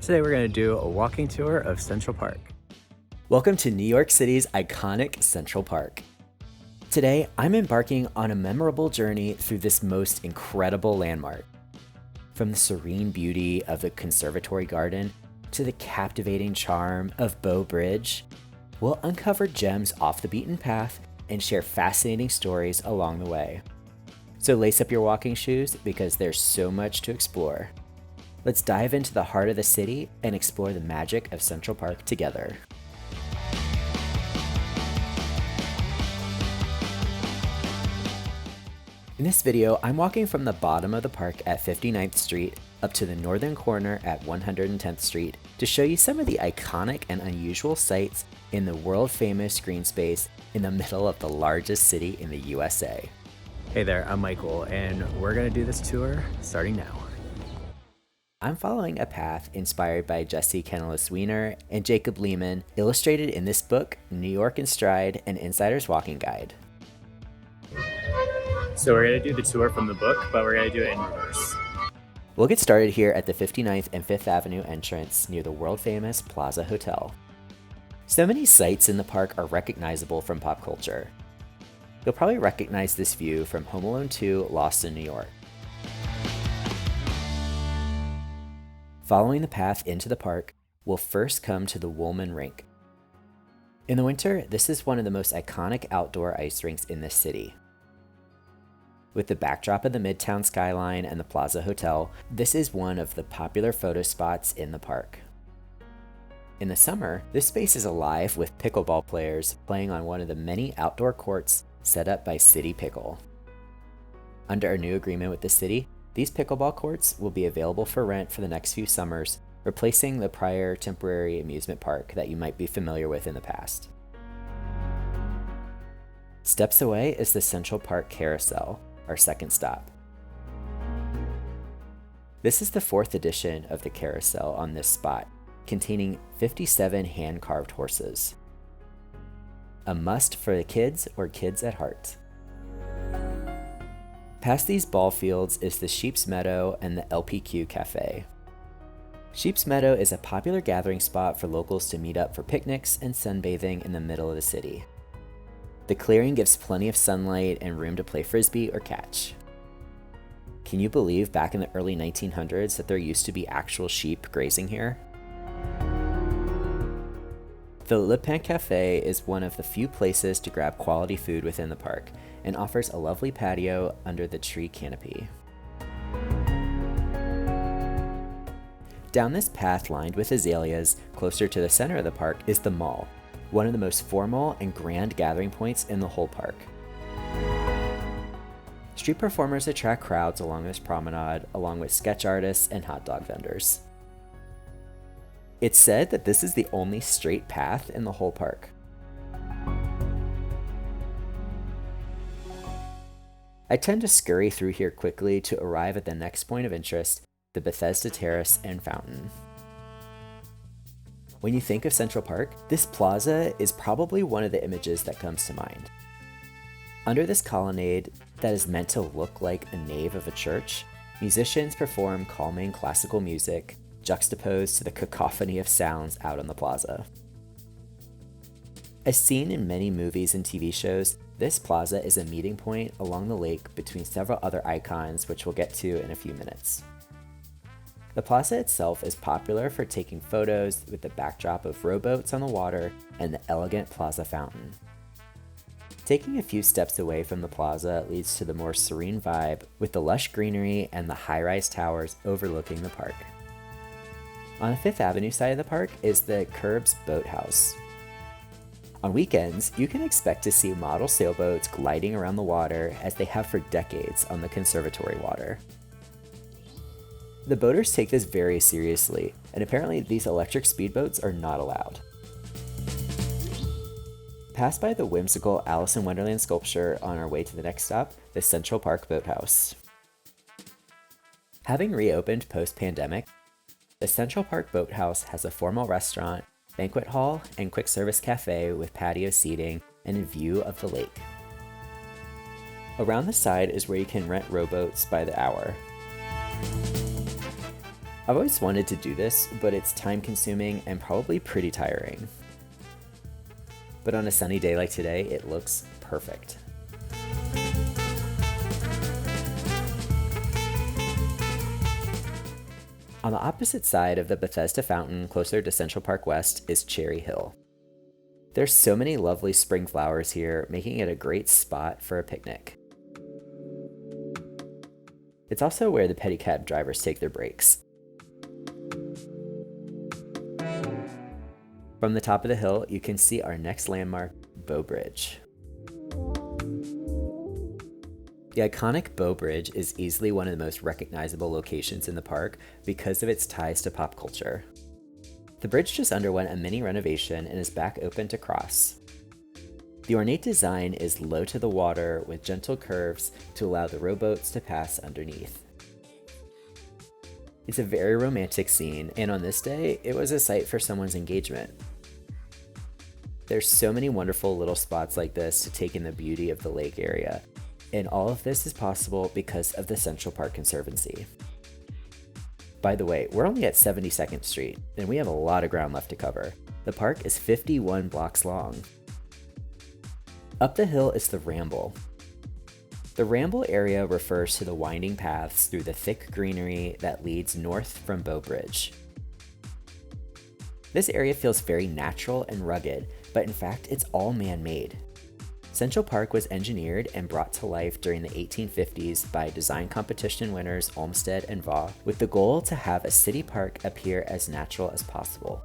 Today we're going to do a walking tour of Central Park. Welcome to New York City's iconic Central Park. Today, I'm embarking on a memorable journey through this most incredible landmark. From the serene beauty of the Conservatory Garden to the captivating charm of Bow Bridge, we'll uncover gems off the beaten path and share fascinating stories along the way. So lace up your walking shoes because there's so much to explore. Let's dive into the heart of the city and explore the magic of Central Park together. In this video, I'm walking from the bottom of the park at 59th Street up to the northern corner at 110th Street to show you some of the iconic and unusual sights in the world-famous green space in the middle of the largest city in the USA. Hey there, I'm Michael, and we're going to do this tour starting now. I'm following a path inspired by Jessie, Kanelos, Weiner, and Jacob Lehman, illustrated in this book, New York in Stride, an Insider's Walking Guide. So we're going to do the tour from the book, but we're going to do it in reverse. We'll get started here at the 59th and 5th Avenue entrance near the world-famous Plaza Hotel. So many sights in the park are recognizable from pop culture. You'll probably recognize this view from Home Alone 2: Lost in New York. Following the path into the park, we'll first come to the Woolman Rink. In the winter, this is one of the most iconic outdoor ice rinks in the city. With the backdrop of the Midtown skyline and the Plaza Hotel, this is one of the popular photo spots in the park. In the summer, this space is alive with pickleball players playing on one of the many outdoor courts set up by City Pickle. Under a new agreement with the city, these pickleball courts will be available for rent for the next few summers, replacing the prior temporary amusement park that you might be familiar with in the past. Steps away is the Central Park Carousel, our second stop. This is the 4th edition of the carousel on this spot, containing 57 hand-carved horses. A must for the kids or kids at heart. Past these ball fields is the Sheep's Meadow and the LPQ Cafe. Sheep's Meadow is a popular gathering spot for locals to meet up for picnics and sunbathing in the middle of the city. The clearing gives plenty of sunlight and room to play frisbee or catch. Can you believe back in the early 1900s that there used to be actual sheep grazing here? The Le Pain Cafe is one of the few places to grab quality food within the park and offers a lovely patio under the tree canopy. Down this path lined with azaleas, closer to the center of the park is the mall, one of the most formal and grand gathering points in the whole park. Street performers attract crowds along this promenade, along with sketch artists and hot dog vendors. It's said that this is the only straight path in the whole park. I tend to scurry through here quickly to arrive at the next point of interest, the Bethesda Terrace and Fountain. When you think of Central Park, this plaza is probably one of the images that comes to mind. Under this colonnade that is meant to look like a nave of a church, musicians perform calming classical music, juxtaposed to the cacophony of sounds out on the plaza. As seen in many movies and TV shows, this plaza is a meeting point along the lake between several other icons, which we'll get to in a few minutes. The plaza itself is popular for taking photos with the backdrop of rowboats on the water and the elegant plaza fountain. Taking a few steps away from the plaza leads to the more serene vibe with the lush greenery and the high-rise towers overlooking the park. On the 5th Avenue side of the park is the Curbs Boathouse. On weekends, you can expect to see model sailboats gliding around the water as they have for decades on the Conservatory water. The boaters take this very seriously, and apparently these electric speedboats are not allowed. Pass by the whimsical Alice in Wonderland sculpture on our way to the next stop, the Central Park Boathouse. Having reopened post-pandemic, the Central Park Boathouse has a formal restaurant, banquet hall, and quick service cafe with patio seating and a view of the lake. Around the side is where you can rent rowboats by the hour. I've always wanted to do this, but it's time consuming and probably pretty tiring. But on a sunny day like today, it looks perfect. On the opposite side of the Bethesda Fountain, closer to Central Park West, is Cherry Hill. There's so many lovely spring flowers here, making it a great spot for a picnic. It's also where the pedicab drivers take their breaks. From the top of the hill, you can see our next landmark, Bow Bridge. The iconic Bow Bridge is easily one of the most recognizable locations in the park because of its ties to pop culture. The bridge just underwent a mini renovation and is back open to cross. The ornate design is low to the water with gentle curves to allow the rowboats to pass underneath. It's a very romantic scene, and on this day, it was a sight for someone's engagement. There's so many wonderful little spots like this to take in the beauty of the lake area, and all of this is possible because of the Central Park Conservancy. By the way, we're only at 72nd Street, and we have a lot of ground left to cover. The park is 51 blocks long. Up the hill is the Ramble. The Ramble area refers to the winding paths through the thick greenery that leads north from Bow Bridge. This area feels very natural and rugged, but in fact, it's all man-made. Central Park was engineered and brought to life during the 1850s by design competition winners Olmsted and Vaugh, with the goal to have a city park appear as natural as possible.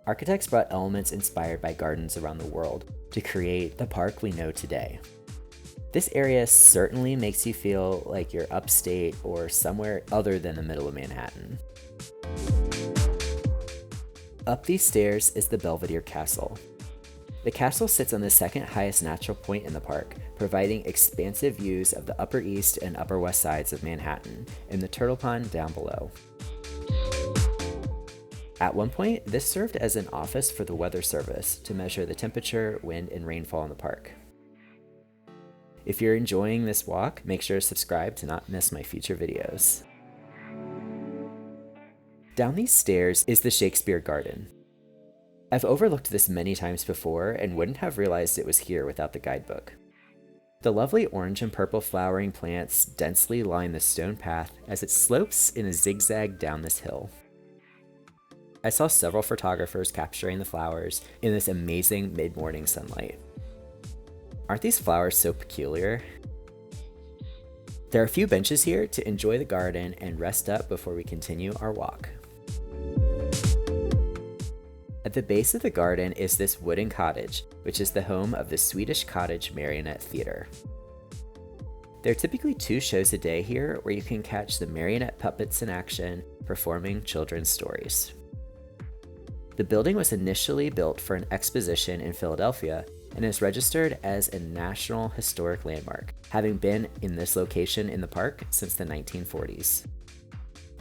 Architects brought elements inspired by gardens around the world to create the park we know today. This area certainly makes you feel like you're upstate or somewhere other than the middle of Manhattan. Up these stairs is the Belvedere Castle. The castle sits on the second highest natural point in the park, providing expansive views of the Upper East and Upper West sides of Manhattan and the Turtle Pond down below. At one point, this served as an office for the Weather Service to measure the temperature, wind, and rainfall in the park. If you're enjoying this walk, make sure to subscribe to not miss my future videos. Down these stairs is the Shakespeare Garden. I've overlooked this many times before and wouldn't have realized it was here without the guidebook. The lovely orange and purple flowering plants densely line the stone path as it slopes in a zigzag down this hill. I saw several photographers capturing the flowers in this amazing mid-morning sunlight. Aren't these flowers so peculiar? There are a few benches here to enjoy the garden and rest up before we continue our walk. At the base of the garden is this wooden cottage, which is the home of the Swedish Cottage Marionette Theater. There are typically 2 shows a day here where you can catch the marionette puppets in action performing children's stories. The building was initially built for an exposition in Philadelphia and is registered as a National Historic Landmark, having been in this location in the park since the 1940s.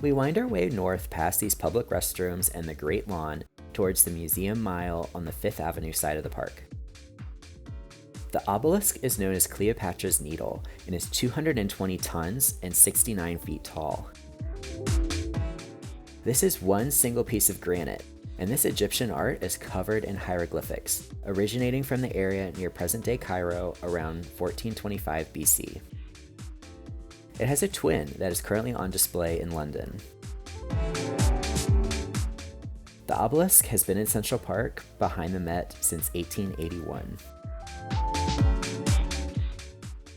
We wind our way north past these public restrooms and the Great Lawn towards the Museum Mile on the 5th Avenue side of the park. The obelisk is known as Cleopatra's Needle and is 220 tons and 69 feet tall. This is one single piece of granite, and this Egyptian art is covered in hieroglyphics, originating from the area near present-day Cairo around 1425 BC. It has a twin that is currently on display in London. The obelisk has been in Central Park behind the Met since 1881.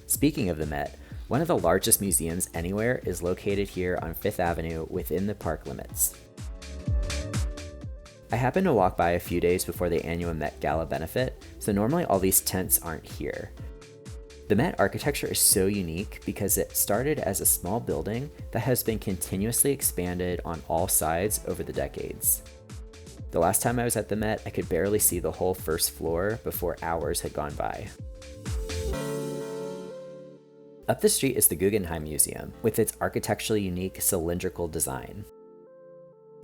Speaking of the Met, one of the largest museums anywhere is located here on 5th Avenue within the park limits. I happened to walk by a few days before the annual Met Gala benefit, so normally all these tents aren't here. The Met architecture is so unique because it started as a small building that has been continuously expanded on all sides over the decades. The last time I was at the Met, I could barely see the whole first floor before hours had gone by. Up the street is the Guggenheim Museum, with its architecturally unique cylindrical design.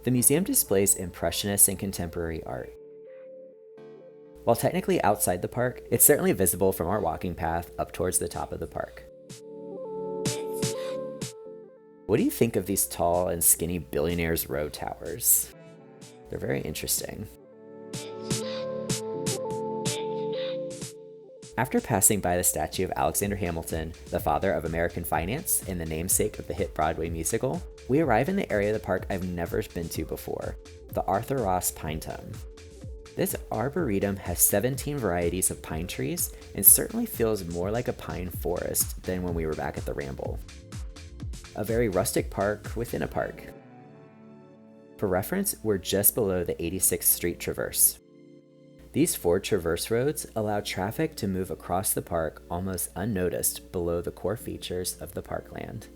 The museum displays impressionist and contemporary art. While technically outside the park, it's certainly visible from our walking path up towards the top of the park. What do you think of these tall and skinny billionaires' row towers? They're very interesting. After passing by the statue of Alexander Hamilton, the father of American finance and the namesake of the hit Broadway musical, we arrive in the area of the park I've never been to before, the Arthur Ross Pine Tum. This arboretum has 17 varieties of pine trees and certainly feels more like a pine forest than when we were back at the Ramble. A very rustic park within a park. For reference, we're just below the 86th Street Traverse. These 4 traverse roads allow traffic to move across the park almost unnoticed below the core features of the parkland.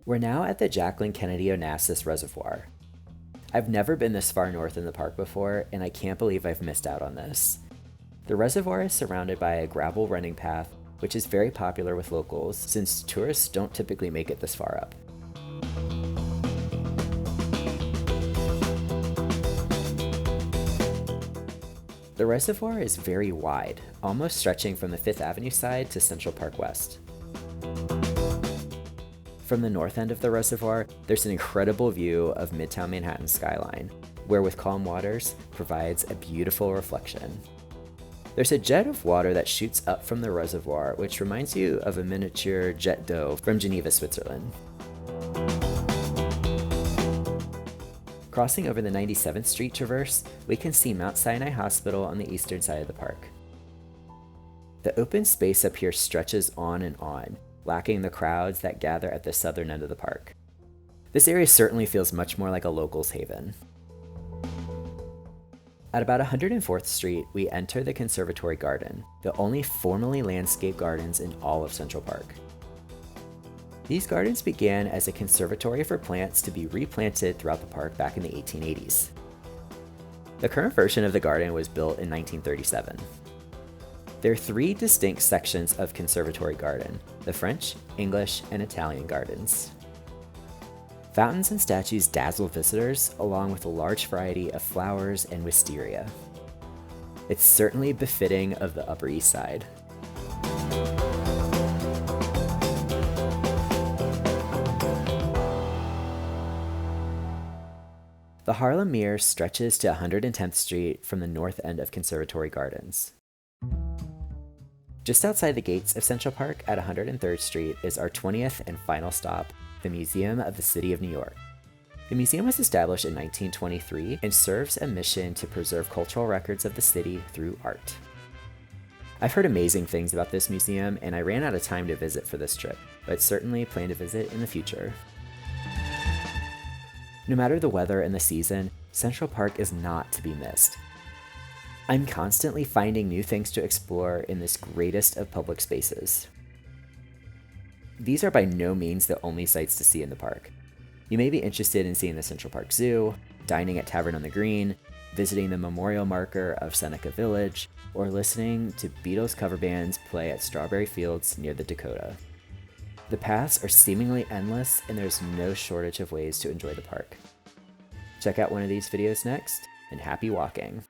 We're now at the Jacqueline Kennedy Onassis Reservoir. I've never been this far north in the park before, and I can't believe I've missed out on this. The reservoir is surrounded by a gravel running path, which is very popular with locals since tourists don't typically make it this far up. The reservoir is very wide, almost stretching from the 5th Avenue side to Central Park West. From the north end of the reservoir, there's an incredible view of Midtown Manhattan's skyline, where with calm waters provides a beautiful reflection. There's a jet of water that shoots up from the reservoir, which reminds you of a miniature jet d'eau from Geneva, Switzerland. Crossing over the 97th Street Traverse, we can see Mount Sinai Hospital on the eastern side of the park. The open space up here stretches on and on, lacking the crowds that gather at the southern end of the park. This area certainly feels much more like a local's haven. At about 104th Street, we enter the Conservatory Garden, the only formally landscaped gardens in all of Central Park. These gardens began as a conservatory for plants to be replanted throughout the park back in the 1880s. The current version of the garden was built in 1937. There are 3 distinct sections of Conservatory Garden: the French, English, and Italian gardens. Fountains and statues dazzle visitors, along with a large variety of flowers and wisteria. It's certainly befitting of the Upper East Side. The Harlem Mirror stretches to 110th Street from the north end of Conservatory Gardens. Just outside the gates of Central Park at 103rd Street is our 20th and final stop, the Museum of the City of New York. The museum was established in 1923 and serves a mission to preserve cultural records of the city through art. I've heard amazing things about this museum, and I ran out of time to visit for this trip, but certainly plan to visit in the future. No matter the weather and the season, Central Park is not to be missed. I'm constantly finding new things to explore in this greatest of public spaces. These are by no means the only sights to see in the park. You may be interested in seeing the Central Park Zoo, dining at Tavern on the Green, visiting the memorial marker of Seneca Village, or listening to Beatles cover bands play at Strawberry Fields near the Dakota. The paths are seemingly endless, and there's no shortage of ways to enjoy the park. Check out one of these videos next, and happy walking!